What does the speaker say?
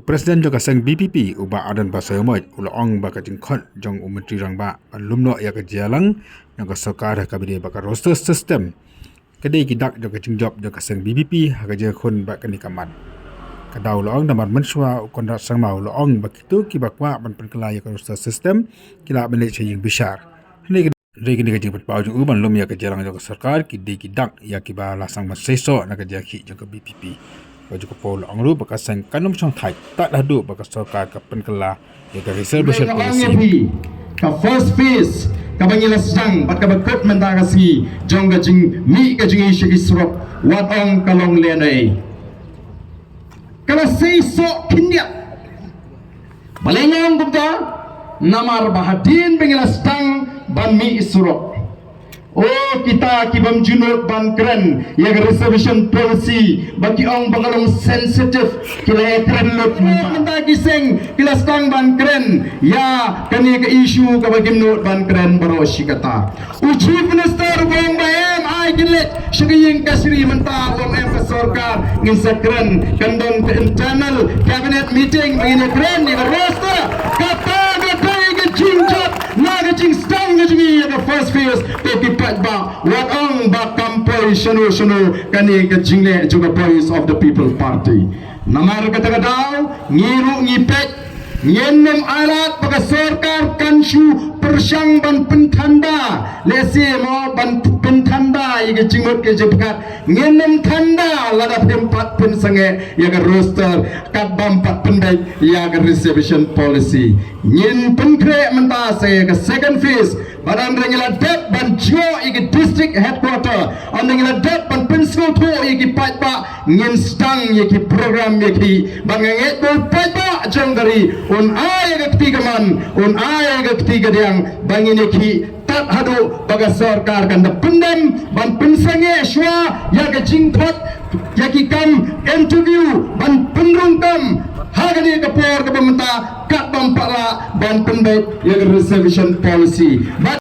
Presiden juga sang BPP ubah adan bahasa umaj ulang baka jengkot jong umentri rang ba alumno ya ke jalang yang sarkar kabide baka roster system kedai gidak juga jengjob juga sang BPP haga je khun ba kanikamat kadau laong damar mensua kondak sang mau laong bakitu kibakwa ban perkela ya ke roster system kila balik chaying bishar Regi ni kerja berpau jung uban lom ya ke jalang juga sarkar kidai gidak ya kiba lasang maseso nak kerja ki juga BPP baju kepol angru bakasan kanum song thai tak dadu bakas sarkar ka penkela ya ka reservation policy ka first phase ka bangila sang bat ka bakot mentagasi jong ga jing mi ka jing ishi isrop wat ong kalong lenai kala sei so kindia balengong gupta namar bahadin bangila sang ban mi isrop. Oh kita kibam junut ban keren yang reservation policy bagi orang bangalong sensitif kila keren lot minta kiseng kila stang ban keren ya kani ke isu ka bagi not ban keren baro sikata Chief Minister wong bayam ai gilet shiging kasri menta wong em ka sarkar ngin sakren kandon ke internal cabinet meeting ngin keren ni roster kata ke jinjat naga jing stang ngajingi ya first phase ke kipat ba wat ang ba kampoi shanu kani ke jingle juga voice of the people party namar kata daw ngiru ngipet nyenem alat baka sarkar kanshu persyang ban pentanda lesi mo ban pentanda ige jingot ke jepat nyenem tanda lada tempat pen sange ya ke roster kat bampat pendai ya ke reservation policy nyen penkre menta se ke second phase badan rengila dep ban jo ige district headquarter andengila dep ban penskul to ige patba nyen stang ige program ige banganget bol patba jonggari un ay ke ketiga man un ay ke ketiga yang bangine ki tat hadu baga sarkar kan da pendem ban pensange shwa ya ke jingthot ya ki kam interview ban penrung kam hagani ke por ke pementa kat bampala ban pendai ya ke reservation policy